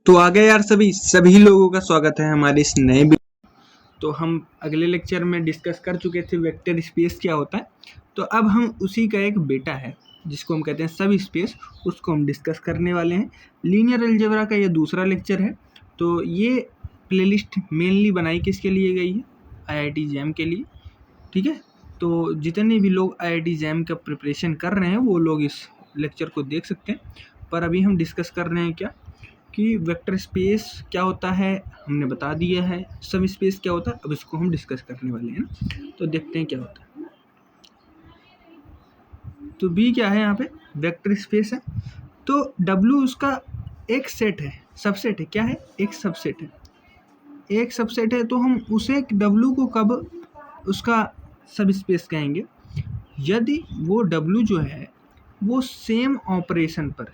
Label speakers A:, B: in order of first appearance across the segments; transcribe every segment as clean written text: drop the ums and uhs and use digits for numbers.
A: तो आ गए यार सभी लोगों का स्वागत है हमारे इस नए तो हम अगले लेक्चर में डिस्कस कर चुके थे वेक्टर स्पेस क्या होता है। तो अब हम उसी का एक बेटा है जिसको हम कहते हैं सब स्पेस, उसको हम डिस्कस करने वाले हैं। लीनियर अलजेब्रा का ये दूसरा लेक्चर है। तो ये प्लेलिस्ट मेनली बनाई किसके लिए गई है? IIT जैम के लिए, ठीक है। तो जितने भी लोग IIT जैम का प्रिपरेशन कर रहे हैं वो लोग इस लेक्चर को देख सकते हैं। पर अभी हम डिस्कस कर रहे हैं क्या कि वेक्टर स्पेस क्या होता है, हमने बता दिया है। सब स्पेस क्या होता है, अब इसको हम डिस्कस करने वाले हैं ना। तो देखते हैं क्या होता है। तो बी क्या है यहाँ पे? वेक्टर स्पेस है। तो W उसका एक सेट है, सबसेट है। क्या है? एक सबसेट है। एक सबसेट है तो हम उसे W को कब उसका सब स्पेस कहेंगे? यदि वो W जो है वो सेम ऑपरेशन पर,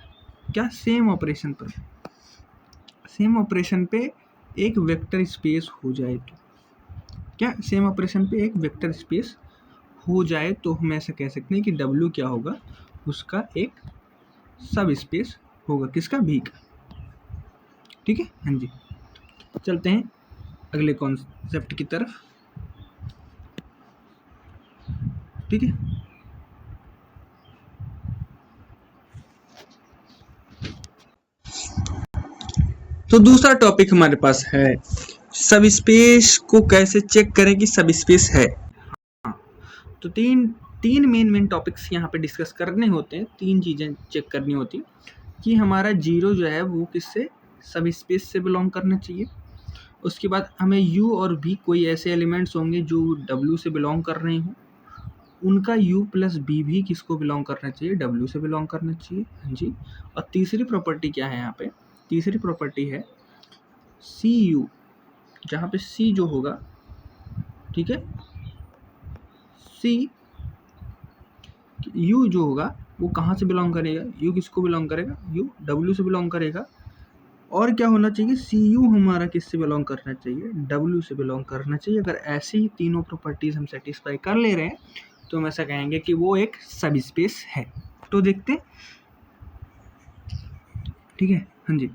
A: क्या सेम ऑपरेशन पर, सेम ऑपरेशन पे एक वेक्टर स्पेस हो जाए तो, क्या सेम ऑपरेशन पे एक वेक्टर स्पेस हो जाए तो हम ऐसा कह सकते हैं कि W क्या होगा? उसका एक सब स्पेस होगा। किसका? V का। ठीक है, हाँ जी। चलते हैं अगले कॉन्सेप्ट की तरफ। ठीक है, तो दूसरा टॉपिक हमारे पास है सब स्पेस को कैसे चेक करें कि सब स्पेस है। तो तीन मेन टॉपिक्स यहाँ पे डिस्कस करने होते हैं। तीन चीज़ें चेक करनी होती हैं कि हमारा जीरो जो है वो किससे, सब स्पेस से बिलोंग करना चाहिए। उसके बाद हमें U और V कोई ऐसे एलिमेंट्स होंगे जो W से बिलोंग कर रहे हों, उनका U प्लस B भी किसको बिलोंग करना चाहिए? W से बिलोंग करना चाहिए। हाँ जी। और तीसरी प्रॉपर्टी क्या है यहाँ पे? तीसरी प्रॉपर्टी है CU, जहाँ पे C जो होगा, ठीक है, C U जो होगा वो कहाँ से बिलोंग करेगा? U किसको बिलोंग करेगा? U W से बिलोंग करेगा। और क्या होना चाहिए? CU हमारा किससे बिलोंग करना चाहिए? W से बिलोंग करना चाहिए। अगर ऐसे ही तीनों प्रॉपर्टीज हम सेटिस्फाई कर ले रहे हैं तो हम ऐसा कहेंगे कि वो एक सब स्पेस है। तो देखते हैं, ठीक है, हाँ जी।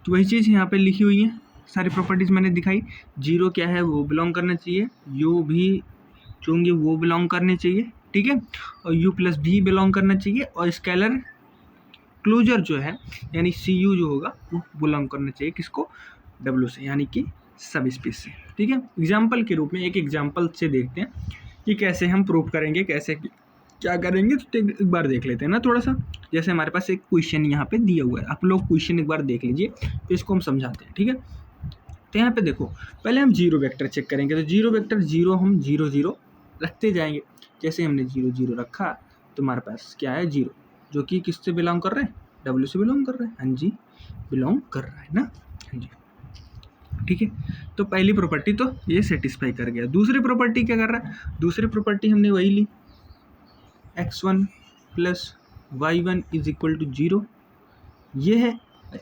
A: तो वही चीज़ यहाँ पे लिखी हुई है, सारी प्रॉपर्टीज मैंने दिखाई। जीरो क्या है? वो बिलोंग करना चाहिए। U भी जो होंगे वो बिलोंग करने चाहिए, ठीक है। और U प्लस भी बिलोंग करना चाहिए। और स्केलर क्लोजर जो है यानी CU जो होगा वो बिलोंग करना चाहिए किसको? W से, यानी कि सब स्पेस से। ठीक है, एग्जाम्पल के रूप में एक एग्जाम्पल से देखते हैं कि कैसे हम प्रूव करेंगे, कैसे क्या करेंगे। तो एक बार देख लेते हैं ना थोड़ा सा। जैसे हमारे पास एक क्वेश्चन यहाँ पे दिया हुआ है, आप लोग क्वेश्चन एक बार देख लीजिए, तो इसको हम समझाते हैं। ठीक है, तो यहाँ पे देखो, पहले हम जीरो वेक्टर चेक करेंगे। तो जीरो वेक्टर जीरो हम 0 0 रखते जाएंगे। जैसे हमने 0 0 रखा तो हमारे पास क्या है? जीरो, जो कि किससे बिलोंग कर रहे हैं? W से बिलोंग कर रहे हैं। हाँ जी, बिलोंग कर रहा है ना। हाँ जी, ठीक है। तो पहली प्रॉपर्टी तो ये सेटिस्फाई कर गया। दूसरी प्रॉपर्टी क्या कर रहा है? दूसरी प्रॉपर्टी हमने वही ली, x1 plus y1 is equal to 0। ये है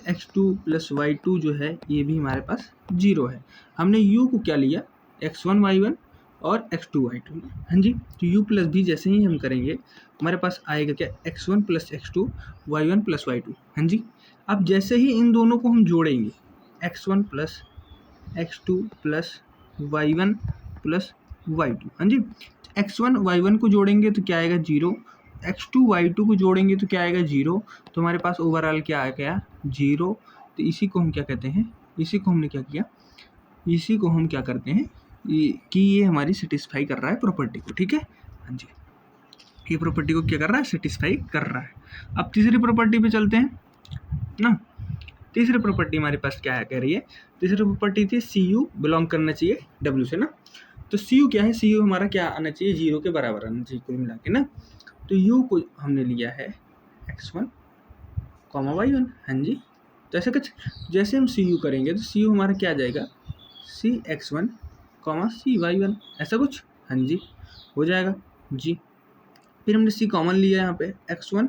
A: x2 प्लस y2 जो है ये भी हमारे पास 0 है। हमने u को क्या लिया? x1 y1 और x2 y2। हाँ जी, तो u प्लस भी जैसे ही हम करेंगे हमारे पास आएगा क्या? x1 plus x2 y1 plus y2। हाँ जी, अब जैसे ही इन दोनों को हम जोड़ेंगे, x1 plus x2 plus y1 plus y2। हाँ जी, x1 y1 को जोड़ेंगे तो क्या आएगा? 0। x2 y2 को जोड़ेंगे तो क्या आएगा? 0। तो हमारे पास ओवरऑल क्या आ गया? 0। तो इसी को हम क्या कहते हैं? इसी को हमने क्या किया? इसी को हम क्या करते हैं कि ये हमारी सेटिस्फाई कर रहा है प्रॉपर्टी को। ठीक है, हाँ जी, ये प्रॉपर्टी को क्या कर रहा है? सेटिस्फाई कर रहा है। अब तीसरी प्रॉपर्टी पे चलते हैं ना। तीसरी प्रॉपर्टी हमारे पास क्या है, कह रही है? तीसरी प्रॉपर्टी थी CU बिलोंग करना चाहिए W से ना। तो CU क्या है? CU हमारा क्या आना चाहिए? 0 के बराबर आना चाहिए कुल मिला के ना। तो U को हमने लिया है x1 y1। हाँ जी, तो ऐसे कुछ जैसे हम CU करेंगे तो CU हमारा क्या आ जाएगा? CX1 CY1, ऐसा कुछ। हाँ जी, हो जाएगा जी। फिर हमने C कॉमन लिया यहाँ पे, x1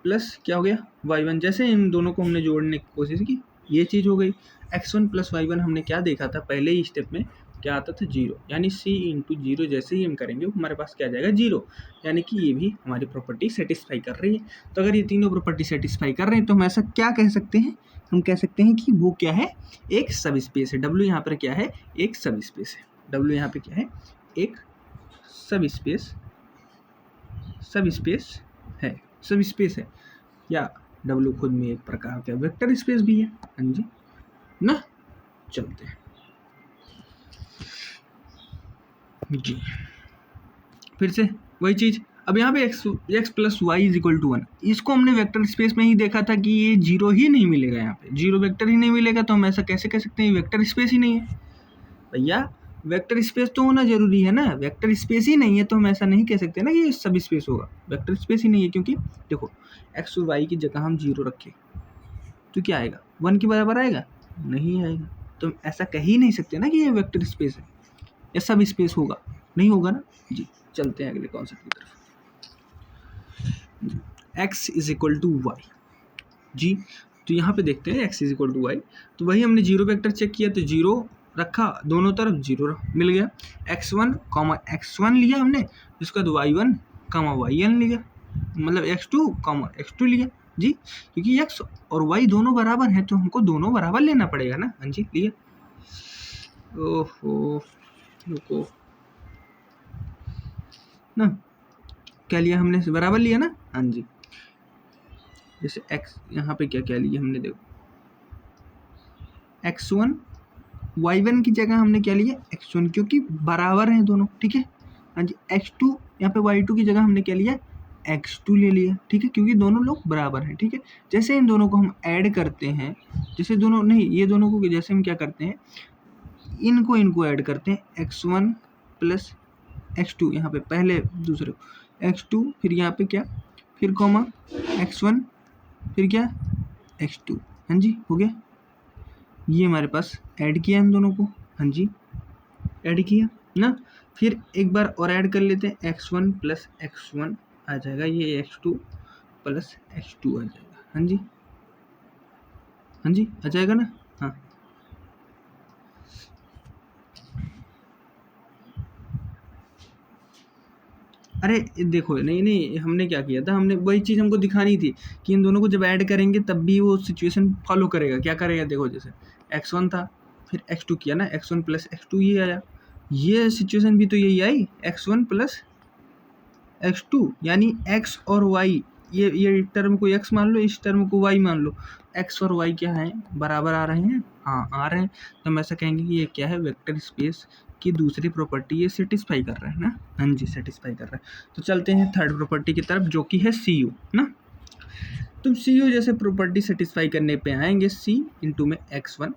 A: प्लस क्या हो गया? y1। जैसे इन दोनों को हमने जोड़ने की कोशिश की, ये चीज़ हो गई। x1 प्लस y1 हमने क्या देखा था पहले ही स्टेप में क्या आता था 0, यानी c इंटू 0 जैसे ही हम करेंगे हमारे पास क्या आ जाएगा 0, यानी कि ये भी हमारी प्रॉपर्टी सेटिस्फाई कर रही है। तो अगर ये तीनों प्रॉपर्टी सेटिस्फाई कर रहे हैं तो हम ऐसा क्या कह सकते हैं, हम कह सकते हैं कि वो क्या है, एक सब स्पेस है। W यहाँ पर क्या है, एक सब स्पेस है। W यहाँ पे क्या है, एक सब स्पेस है, सब स्पेस है, या W खुद में एक प्रकार का वेक्टर स्पेस भी है। हाँ जी ना, चलते हैं जी, फिर से वही चीज़। अब यहाँ पे x plus y is equal to 1, इसको हमने वेक्टर स्पेस में ही देखा था कि ये 0 ही नहीं मिलेगा, यहाँ पे 0 वेक्टर ही नहीं मिलेगा, तो हम ऐसा कैसे कह सकते हैं वेक्टर स्पेस ही नहीं है। भैया वेक्टर स्पेस तो होना जरूरी है ना, वेक्टर स्पेस ही नहीं है तो हम ऐसा नहीं कह सकते ना कि सब स्पेस होगा, वेक्टर स्पेस ही नहीं है। क्योंकि देखो x और y की जगह हम 0 रखें तो क्या आएगा, 1 के बराबर आएगा, नहीं आएगा। तो हम ऐसा कह ही नहीं सकते ना कि ये वेक्टर स्पेस है या सब स्पेस होगा, नहीं होगा ना जी। चलते हैं अगले कॉन्सेप्ट की तरफ। x is equal to Y जी, तो यहाँ पे देखते हैं x is equal to Y, तो वही हमने 0 वेक्टर चेक किया तो 0 रखा, दोनों तरफ 0 मिल गया। x1 x1 लिया हमने, उसके बाद y1 y1 लिया, मतलब x2 x2 लिया जी, क्योंकि x और y दोनों बराबर हैं तो हमको दोनों बराबर लेना पड़ेगा ना। हाँ जी लिया, ओहो रुको ना, क्या लिया हमने, बराबर लिया ना। हाँ जी, जैसे x यहाँ पे क्या क्या लिया हमने, देखो x1 y1 की जगह हमने क्या लिया x1, क्योंकि बराबर हैं दोनों, ठीक है। हाँ जी, x2 यहाँ पे y2 की जगह हमने क्या लिया x2 ले लिया, ठीक है, क्योंकि दोनों लोग बराबर हैं, ठीक है। जैसे इन दोनों को हम ऐड करते हैं, जैसे दोनों नहीं, ये दोनों को जैसे हम क्या करते हैं, इनको ऐड करते हैं, x1 प्लस x2, यहाँ पे पहले दूसरे x2, फिर यहाँ पे क्या, फिर कॉमा x1, फिर क्या x2। हाँ जी हो गया, ये हमारे पास ऐड किया इन दोनों को। हाँ जी ऐड किया ना, फिर एक बार और ऐड कर लेते हैं, x1 प्लस x1 आ जाएगा, ये x2 प्लस x2 आ जाएगा। हाँ जी, हाँ जी आ जाएगा ना। हाँ अरे देखो, नहीं हमने क्या किया था, हमने वही चीज़ हमको दिखानी थी कि इन दोनों को जब ऐड करेंगे तब भी वो सिचुएशन फॉलो करेगा। क्या करेगा, देखो जैसे x1 था, फिर x2 किया ना, x1 प्लस x2 ये आया, ये सिचुएशन भी तो यही आई, x1 प्लस x2, यानी x और y, ये टर्म को x मान लो, इस टर्म को y मान लो, x और y क्या है, बराबर आ रहे हैं, हाँ आ रहे हैं, तो हम ऐसा कहेंगे कि ये क्या है, वेक्टर स्पेस की दूसरी प्रॉपर्टी ये सेटिस्फाई कर रहा है ना। हाँ जी सेटिस्फाई कर रहा है। तो चलते हैं थर्ड प्रॉपर्टी की तरफ, जो कि है सी यू ना। तुम सी यू जैसे प्रॉपर्टी सेटिस्फाई करने पे आएंगे, सी इंटू में x1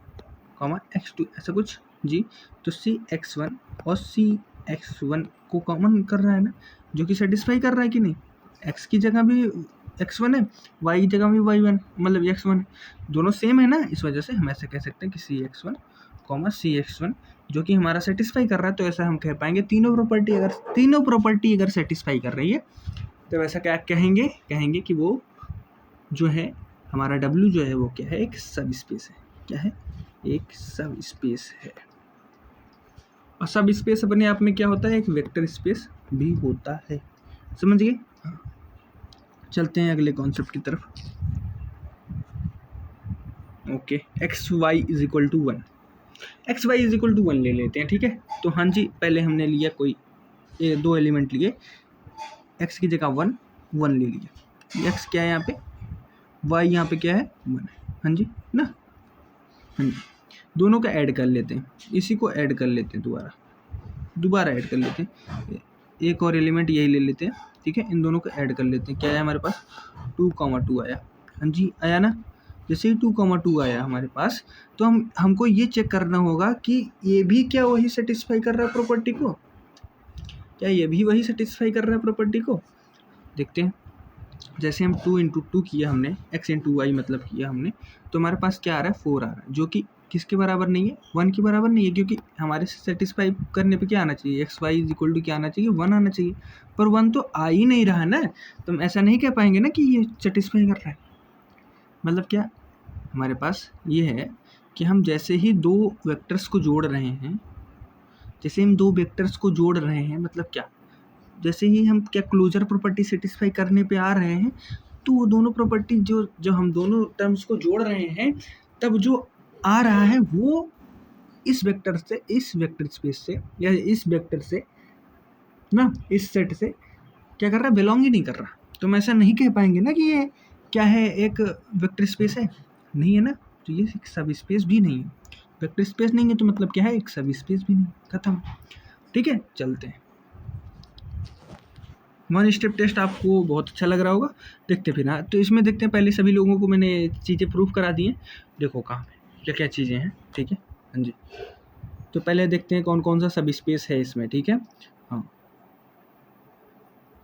A: x2 ऐसा कुछ जी, तो सी x1 और सी x1 को कॉमन कर रहा है ना, जो कि सेटिस्फाई कर रहा है कि नहीं, x की जगह भी x1 है, y की जगह भी y1, मतलब x1 दोनों सेम है ना, इस वजह से हम ऐसे कह सकते हैं कि सी x1 सी x1 जो कि हमारा सेटिस्फाई कर रहा है। तो ऐसा हम कह पाएंगे तीनों प्रॉपर्टी अगर सेटिस्फाई कर रही है तो ऐसा क्या कहेंगे कि वो जो है हमारा W जो है वो क्या है, एक सब स्पेस है। क्या है, एक सब स्पेस है। और सब स्पेस अपने आप में क्या होता है, एक वेक्टर स्पेस भी होता है, समझ गए। हाँ। चलते हैं अगले कॉन्सेप्ट की तरफ। Okay, x y is equal to 1, x y is equal to 1 ले लेते हैं, ठीक है। तो हाँ जी, पहले हमने लिया कोई ये 2 एलिमेंट लिए, एक्स की जगह 1 ले लिया, एक्स क्या है यहाँ पे, वाई यहाँ पे क्या है 1 है। हाँ जी ना, हाँ जी, दोनों का ऐड कर लेते हैं, इसी को ऐड कर लेते हैं, दोबारा ऐड कर लेते हैं, एक और एलिमेंट यही ले लेते हैं, ठीक है। इन दोनों को ऐड कर लेते हैं, क्या आया हमारे पास 2, 2 आया। हाँ जी आया ना, जैसे ही 2, 2 आया हमारे पास, तो हमको ये चेक करना होगा कि ये भी क्या वही सेटिस्फाई कर रहा है प्रॉपर्टी को, क्या ये भी वही सेटिस्फाई कर रहा है प्रॉपर्टी को, देखते हैं। जैसे हम 2 इंटू 2 किया हमने, x इंटू वाई मतलब किया हमने, तो हमारे पास क्या आ रहा है 4 आ रहा है, जो कि किसके बराबर नहीं है, 1 के बराबर नहीं है, क्योंकि हमारे से सेटिस्फाई करने पे क्या आना चाहिए, x y is equal to क्या आना चाहिए, 1 आना चाहिए, पर 1 तो आ ही नहीं रहा ना, तो हम ऐसा नहीं कह पाएंगे ना कि ये सेटिस्फाई कर रहा है। मतलब क्या हमारे पास ये है कि हम जैसे ही 2 वेक्टर्स को जोड़ रहे हैं जैसे हम दो वेक्टर्स को जोड़ रहे हैं, मतलब क्या, जैसे ही हम क्या क्लोजर प्रॉपर्टी सेटिस्फाई करने पे आ रहे हैं, तो वो दोनों प्रॉपर्टी जो हम दोनों टर्म्स को जोड़ रहे हैं, तब जो आ रहा है वो इस वेक्टर से, इस वेक्टर स्पेस से, या इस वेक्टर से ना, इस सेट से क्या कर रहा है, बिलोंग ही नहीं कर रहा। तो हम ऐसा नहीं कह पाएंगे ना कि ये क्या है, एक वेक्टर स्पेस है, नहीं है ना, तो ये एक सब स्पेस भी नहीं है। वेक्टर स्पेस नहीं है तो मतलब क्या है, एक सब स्पेस भी नहीं, खत्म। ठीक है, चलते हैं। वन स्टेप टेस्ट आपको बहुत अच्छा लग रहा होगा, देखते फिर। हाँ, तो इसमें देखते हैं, पहले सभी लोगों को मैंने चीज़ें प्रूफ करा दी हैं, देखो कहाँ पे क्या क्या चीज़ें हैं। ठीक है, हाँ जी, तो पहले देखते हैं कौन कौन सा सब स्पेस है इसमें। ठीक है, हाँ,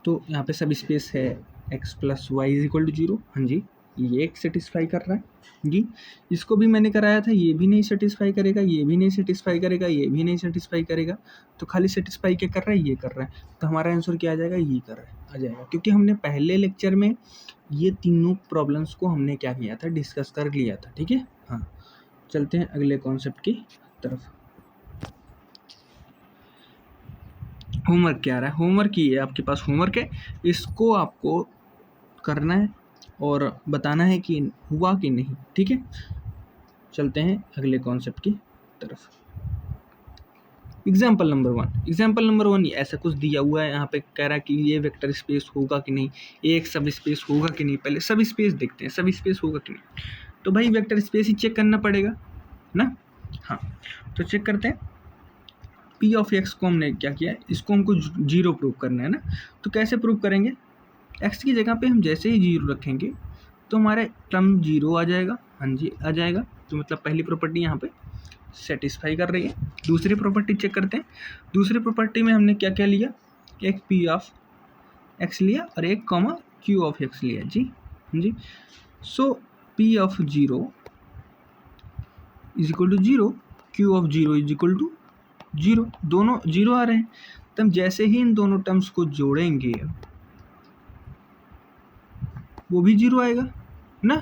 A: तो यहाँ पे सब स्पेस है x plus y is equal to 0। हाँ जी, ये एक सेटिस्फाई कर रहा है जी। इसको भी मैंने कराया था, ये भी नहीं सेटिस्फाई करेगा, ये भी नहीं सेटिस्फाई करेगा, ये भी नहीं सेटिस्फाई करेगा, तो खाली सेटिस्फाई क्या कर रहा है, ये कर रहा है। तो हमारा आंसर क्या आ जाएगा, ये कर रहा है, आ जाएगा, क्योंकि हमने पहले लेक्चर में ये तीनों प्रॉब्लम्स को हमने क्या किया था, डिस्कस कर लिया था। ठीक है, हाँ, चलते हैं अगले कॉन्सेप्ट की तरफ। होमवर्क क्या आ रहा है, होमवर्क ये है, आपके पास होमवर्क है, इसको आपको करना है और बताना है कि हुआ कि नहीं। ठीक है, चलते हैं अगले कॉन्सेप्ट की तरफ। एग्जाम्पल नंबर 1, एग्जाम्पल नंबर 1 ऐसा कुछ दिया हुआ है, यहाँ पे कह रहा है कि ये वेक्टर स्पेस होगा कि नहीं, एक सब स्पेस होगा कि नहीं। पहले सब स्पेस देखते हैं, सब स्पेस होगा कि नहीं। तो भाई वेक्टर स्पेस ही चेक करना पड़ेगा ना। हाँ, तो चेक करते हैं। पी ऑफ एक्स को हमने क्या किया है, इसको हमको 0 प्रूव करना है ना। तो कैसे प्रूव करेंगे, एक्स की जगह पे हम जैसे ही 0 रखेंगे तो हमारा टर्म 0 आ जाएगा। हाँ जी, आ जाएगा। तो मतलब पहली प्रॉपर्टी यहाँ पे सेटिस्फाई कर रही है। दूसरी प्रॉपर्टी चेक करते हैं। दूसरी प्रॉपर्टी में हमने क्या क्या लिया, एक पी ऑफ एक्स लिया और एक कॉमा क्यू ऑफ एक्स लिया जी। हाँ जी, so P of 0 is equal to 0, Q of 0 is equal to 0, दोनों 0 आ रहे हैं। तो हम जैसे ही इन दोनों टर्म्स को जोड़ेंगे वो भी 0 आएगा ना।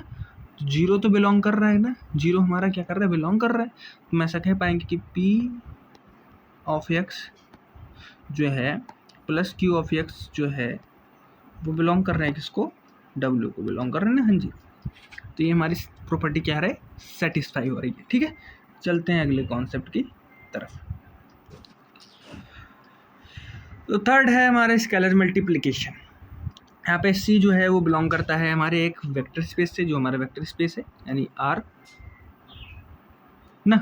A: 0 तो बिलोंग कर रहा है ना, 0 हमारा क्या कर रहा है, बिलोंग कर रहा है। तो हम ऐसा कह पाएंगे कि P ऑफ एक्स जो है प्लस Q ऑफ एक्स जो है वो बिलोंग कर रहे हैं किसको, W को बिलोंग कर रहे हैं ना। हाँ जी, तो ये हमारी प्रॉपर्टी क्या है, सेटिस्फाई हो रही है। ठीक है, चलते हैं अगले कॉन्सेप्ट की तरफ। तो थर्ड है हमारे स्केलर मल्टीप्लिकेशन। यहाँ पे C जो है वो बिलोंग करता है हमारे एक वेक्टर स्पेस से, जो हमारा वेक्टर स्पेस है यानी R ना।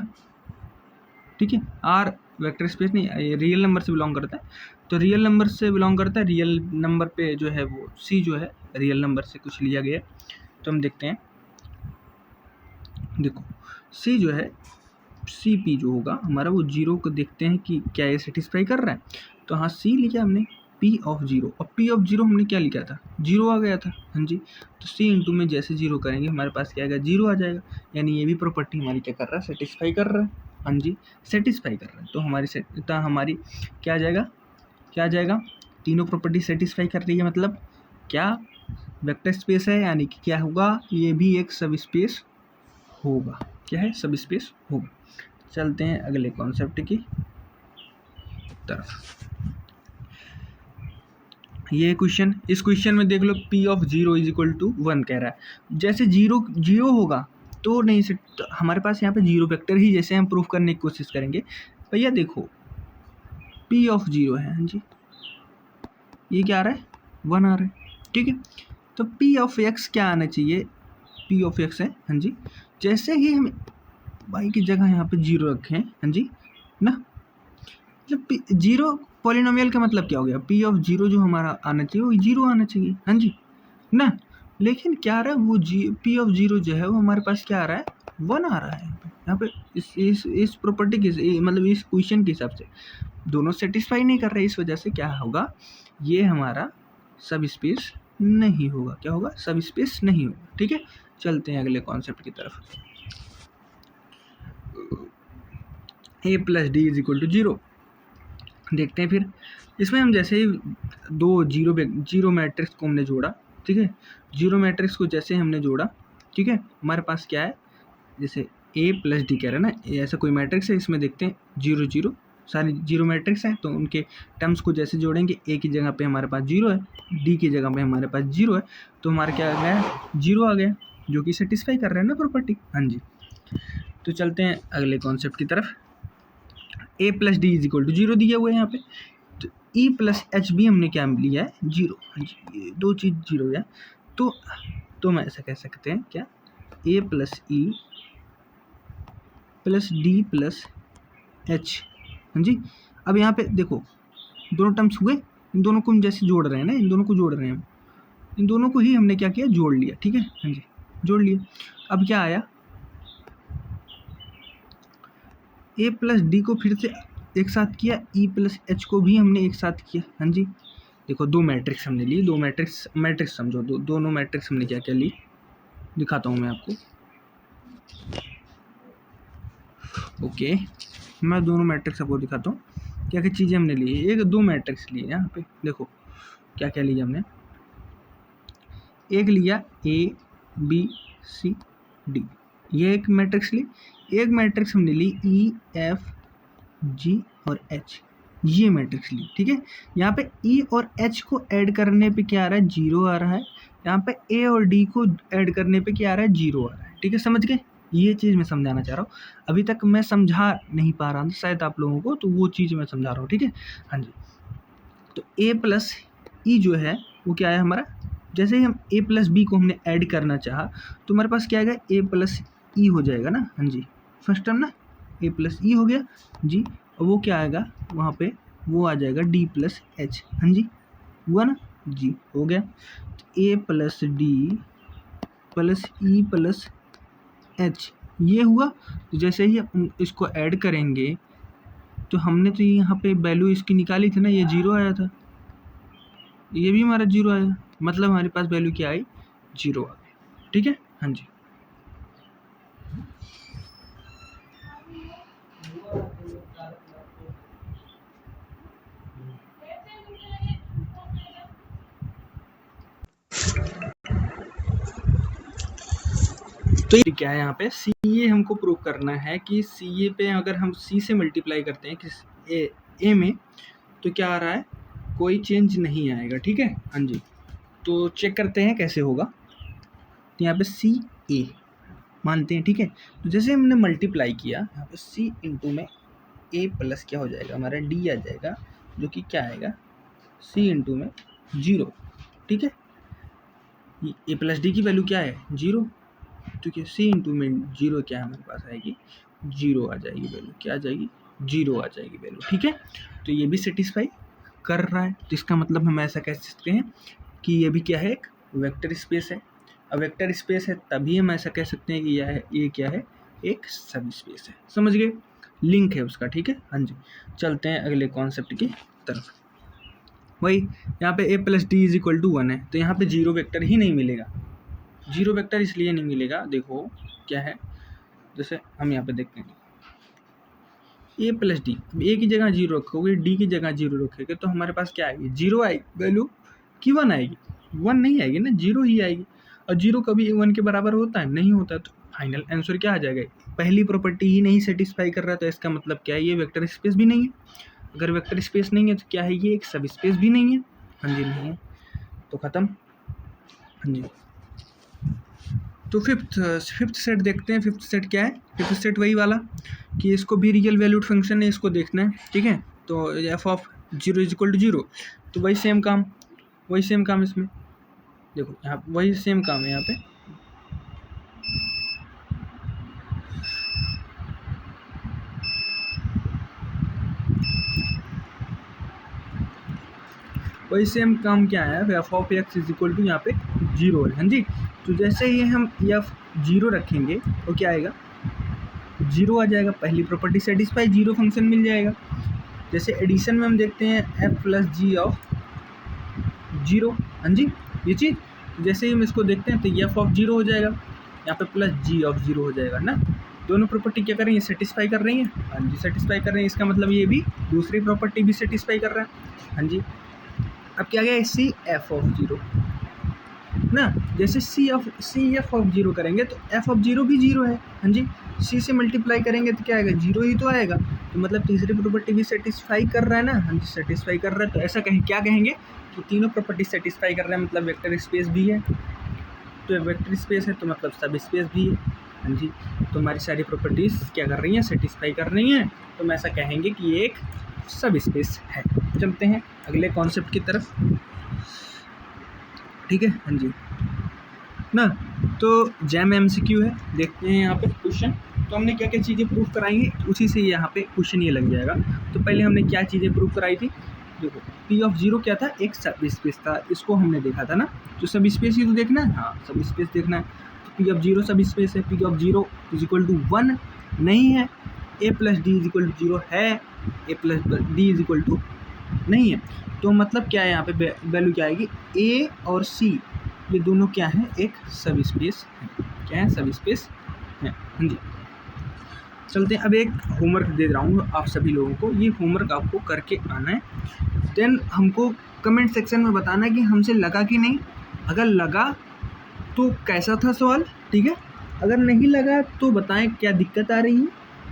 A: ठीक है, R वेक्टर स्पेस नहीं, रियल नंबर से बिलोंग करता है। तो रियल नंबर से बिलोंग करता है, रियल नंबर पे जो है वो C जो है रियल नंबर से कुछ लिया गया। तो हम देखते हैं, देखो C जो है, CP जो होगा हमारा वो 0 को देखते हैं कि क्या ये सेटिस्फाई कर रहा है। तो हाँ, C लिया हमने P ऑफ 0, और P ऑफ 0 हमने क्या लिखा था, 0 आ गया था। हाँ जी, तो C इंटू में जैसे 0 करेंगे हमारे पास क्या आएगा, 0 आ जाएगा। यानी ये भी प्रॉपर्टी हमारी क्या कर रहा है, सेटिस्फाई कर रहा है। हाँ जी, सेटिस्फाई कर रहा है। तो हमारी क्या आ जाएगा, क्या आ जाएगा, तीनों प्रॉपर्टी सेटिस्फाई कर रही है, मतलब क्या वेक्टर स्पेस है, यानी कि क्या होगा, ये भी एक सब स्पेस होगा। क्या है, सब स्पेस होगा। चलते हैं अगले कॉन्सेप्ट की तरफ। ये क्वेश्चन, इस क्वेश्चन में देख लो, P of 0 is equal to 1 कह रहा है। जैसे 0 होगा तो नहीं से तो हमारे पास यहाँ पे 0 वेक्टर ही जैसे हम प्रूफ करने की कोशिश करेंगे। भैया देखो, P ऑफ 0 है, हाँ जी, ये क्या आ रहा है, 1 आ रहा है। ठीक है, तो P ऑफ x क्या आना चाहिए, P ऑफ x है, हाँ जी, जैसे ही हम y की जगह यहाँ पे 0 रखें, हाँ जी ना, मतलब 0 पॉलिनोमियल का मतलब क्या हो गया, P ऑफ 0 जो हमारा आना चाहिए वो 0 आना चाहिए। हाँ जी ना, लेकिन क्या आ रहा है वो P ऑफ 0 जो है वो हमारे पास क्या आ रहा है, 1 आ रहा है। यहाँ पे इस प्रॉपर्टी के मतलब इस क्वेश्चन के हिसाब से दोनों सेटिस्फाई नहीं कर रहे, इस वजह से क्या होगा, ये हमारा सब स्पेस नहीं होगा। क्या होगा, सब स्पेस नहीं होगा। ठीक है, चलते हैं अगले कॉन्सेप्ट की तरफ। A plus D is equal to 0 देखते हैं। फिर इसमें हम जैसे ही दो जीरो मैट्रिक्स को हमने जोड़ा, ठीक है, जीरो मैट्रिक्स को जैसे हमने जोड़ा, ठीक है, हमारे पास क्या है, जैसे A प्लस डी कह रहा है ना, ऐसा कोई मैट्रिक्स है, इसमें देखते हैं 0 0 सारी जीरो मैट्रिक्स हैं, तो उनके टर्म्स को जैसे जोड़ेंगे, ए की जगह पे हमारे पास जीरो है, डी की जगह पे हमारे पास जीरो है, तो हमारा क्या आ गया, जीरो आ गया, जो कि सेटिस्फाई कर रहे हैं ना प्रॉपर्टी। हाँ जी, तो चलते हैं अगले कॉन्सेप्ट की तरफ। A plus D is equal to zero दिया हुआ है यहाँ पे, तो ई प्लस एच भी हमने क्या लिया है, जीरो। हाँ जी, ये दो चीज़ जीरो है, तो मैं ऐसा कह सकते हैं क्या, A plus E plus D plus H. हाँ जी, अब यहाँ पे देखो दोनों टर्म्स हुए, इन दोनों को हम जैसे जोड़ रहे हैं ना, इन दोनों को जोड़ रहे हैं हम, इन दोनों को ही हमने क्या किया, जोड़ लिया। ठीक है, हाँ जी, जोड़ लिया। अब क्या आया, ए प्लस डी को फिर से एक साथ किया, ई प्लस एच को भी हमने एक साथ किया। हाँ जी, देखो दो मैट्रिक्स हमने ली, दो मैट्रिक्स समझो, दोनों मैट्रिक्स हमने क्या क्या ली, दिखाता हूँ मैं आपको। ओके, मैं दोनों मैट्रिक्स आपको दिखाता हूँ क्या क्या चीज़ें हमने ली। एक दो मैट्रिक्स लिए यहाँ पे, देखो क्या क्या लिया हमने। एक लिया ए बी सी डी, ये एक मैट्रिक्स ली। एक मैट्रिक्स हमने ली ई एफ जी और एच, ये मैट्रिक्स ली। ठीक है, यहाँ पे ई और एच को ऐड करने पे क्या आ रहा है, जीरो आ रहा है। यहाँ पे ए और डी को ऐड करने पे क्या आ रहा है, जीरो आ रहा है। ठीक है, समझ गए, ये चीज़ मैं समझाना चाह रहा हूँ। अभी तक मैं समझा नहीं पा रहा था शायद आप लोगों को, तो वो चीज़ मैं समझा रहा हूँ। ठीक है, हाँ जी, तो ए प्लस ई जो है वो क्या है हमारा, जैसे ही हम ए प्लस बी को हमने ऐड करना चाहा, तो हमारे पास क्या आएगा, ए प्लस ई हो जाएगा ना। हाँ जी, फर्स्ट टर्म ना, ए प्लस ई हो गया जी, और वो क्या आएगा वहाँ पे, वो आ जाएगा डी प्लस एच। हाँ जी, हुआ ना जी, हो गया। तो A plus D plus E plus H, ये हुआ। तो जैसे ही हम इसको ऐड करेंगे, तो हमने तो यहाँ पे वैल्यू इसकी निकाली थी ना, ये जीरो आया था, ये भी हमारा जीरो आया, मतलब हमारे पास वैल्यू क्या आई, जीरो आ गई। ठीक है, हाँ जी, तो ये क्या है यहाँ पे, सी ए हमको प्रूव करना है कि सी ए पे अगर हम सी से मल्टीप्लाई करते हैं किस ए में, तो क्या आ रहा है, कोई चेंज नहीं आएगा। ठीक है, हाँ जी, तो चेक करते हैं कैसे होगा। तो यहाँ पे सी ए मानते हैं। ठीक है, तो जैसे हमने मल्टीप्लाई किया, यहाँ पे सी इंटू में ए प्लस क्या हो जाएगा, हमारा डी आ जाएगा, जो कि क्या आएगा, सी इंटू में जीरो। ठीक है, ए प्लस डी की वैल्यू क्या है, जीरो, तो क्या सी इंटू में जीरो क्या हमारे पास आएगी, जीरो आ जाएगी वैल्यू, क्या आ जाएगी, जीरो आ जाएगी वैल्यू। ठीक है, तो ये भी सेटिस्फाई कर रहा है, तो इसका मतलब हम ऐसा कह सकते हैं कि ये भी क्या है, एक वेक्टर स्पेस है। अब वेक्टर स्पेस है तभी हम ऐसा कह सकते हैं कि ये क्या है, एक सब स्पेस है। समझ गए, लिंक है उसका। ठीक है, हाँ जी, चलते हैं अगले कॉन्सेप्ट की तरफ। वही यहाँ पे A plus D is equal to one है, तो यहाँ पे जीरो वेक्टर ही नहीं मिलेगा। जीरो वेक्टर इसलिए नहीं मिलेगा, देखो क्या है, जैसे हम यहाँ पे देखते हैं ए प्लस डी, ए की जगह जीरो रखोगे, डी की जगह जीरो रखोगे, तो हमारे पास क्या आएगी, जीरो आएगी वैल्यू कि वन आएगी, वन नहीं आएगी ना, जीरो ही आएगी। और जीरो कभी वन के बराबर होता है, नहीं होता, तो फाइनल आंसर क्या आ जाएगा, पहली प्रॉपर्टी ही नहीं सेटिस्फाई कर रहा, तो इसका मतलब क्या है, ये वेक्टर स्पेस भी नहीं है। अगर वेक्टर स्पेस नहीं है तो क्या है, ये एक सब स्पेस भी नहीं है। हाँ जी, नहीं है, तो ख़त्म। हाँ जी, तो फिफ्थ सेट देखते हैं। फिफ्थ सेट क्या है, फिफ्थ सेट वही वाला कि इसको भी रियल वैल्यूड फंक्शन है, इसको देखना है। ठीक है, तो f of zero is equal to zero, तो वही सेम काम इसमें, देखो यहाँ वही सेम काम है यहाँ पे। वही सेम काम क्या है, f of x is equal to यहाँ पे जीरो है। हाँ जी, तो जैसे ही हम एफ जीरो रखेंगे तो क्या आएगा, जीरो आ जाएगा, पहली प्रॉपर्टी सेटिस्फाई, जीरो फंक्शन मिल जाएगा। जैसे एडिशन में हम देखते हैं f plus g of zero. हाँ जी, ये चीज़ जैसे ही हम इसको देखते हैं तो एफ ऑफ जीरो हो जाएगा, यहाँ पे प्लस जी ऑफ जीरो हो जाएगा ना। दोनों प्रॉपर्टी क्या कर रही है, सेटिस्फाई कर रही हैं। हाँ जी, सेटिस्फाई कर रहे हैं, इसका मतलब ये भी दूसरी प्रॉपर्टी भी सेटिस्फाई कर रहा है। हाँ जी, अब क्या गया, सी एफ ऑफ जीरो ना, जैसे सी एफ ऑफ जीरो करेंगे तो एफ ऑफ जीरो भी जीरो है। हाँ जी, सी से मल्टीप्लाई करेंगे तो क्या आएगा, 0 ही तो आएगा। तो मतलब तीसरी प्रॉपर्टी भी सेटिस्फाई कर रहा है ना, हाँ जी सेटिस्फाई कर रहा है। तो ऐसा क्या कहेंगे कि तीनों प्रॉपर्टी सेटिस्फाई कर रहा है, मतलब वेक्टर स्पेस भी है। तो वेक्टर स्पेस है तो मतलब सब स्पेस भी है, हाँ जी। तो हमारी सारी प्रॉपर्टीज़ क्या कर रही हैं, सेटिस्फाई कर रही हैं। तो हम ऐसा कहेंगे कि ये एक सब स्पेस है। चलते हैं अगले कॉन्सेप्ट की तरफ, ठीक है, हाँ जी ना। तो जैम MCQ है, देखते हैं यहाँ पे क्वेश्चन। तो हमने क्या क्या चीज़ें प्रूव कराई हैं, उसी से यहाँ पे क्वेश्चन ये लग जाएगा। तो पहले हमने क्या चीज़ें प्रूव कराई थी, देखो P क्या था, एक सब स्पेस था, इसको हमने देखा था ना। तो सब स्पेस ही तो देखना है, हाँ सब स्पेस देखना है। तो P सब स्पेस है, P इज इक्वल टू 1 नहीं है, A plus D is equal to 0 है, A plus D is equal to नहीं है। तो मतलब क्या है यहाँ पे वैल्यू क्या आएगी, A और C ये दोनों क्या है, एक सब स्पेस है। क्या है, सब स्पेस है, हाँ जी। चलते हैं, अब एक होमवर्क दे रहा हूँ आप सभी लोगों को, ये होमवर्क आपको करके आना है। देन हमको कमेंट सेक्शन में बताना है कि हमसे लगा कि नहीं। अगर लगा तो कैसा था सवाल, ठीक है। अगर नहीं लगा तो बताएं क्या दिक्कत आ रही है,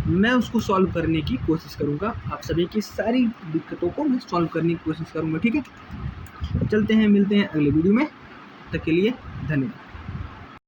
A: मैं उसको सॉल्व करने की कोशिश करूँगा। आप सभी की सारी दिक्कतों को मैं सॉल्व करने की कोशिश करूँगा, ठीक है। चलते हैं, मिलते हैं अगले वीडियो में, तब तक के लिए धन्यवाद।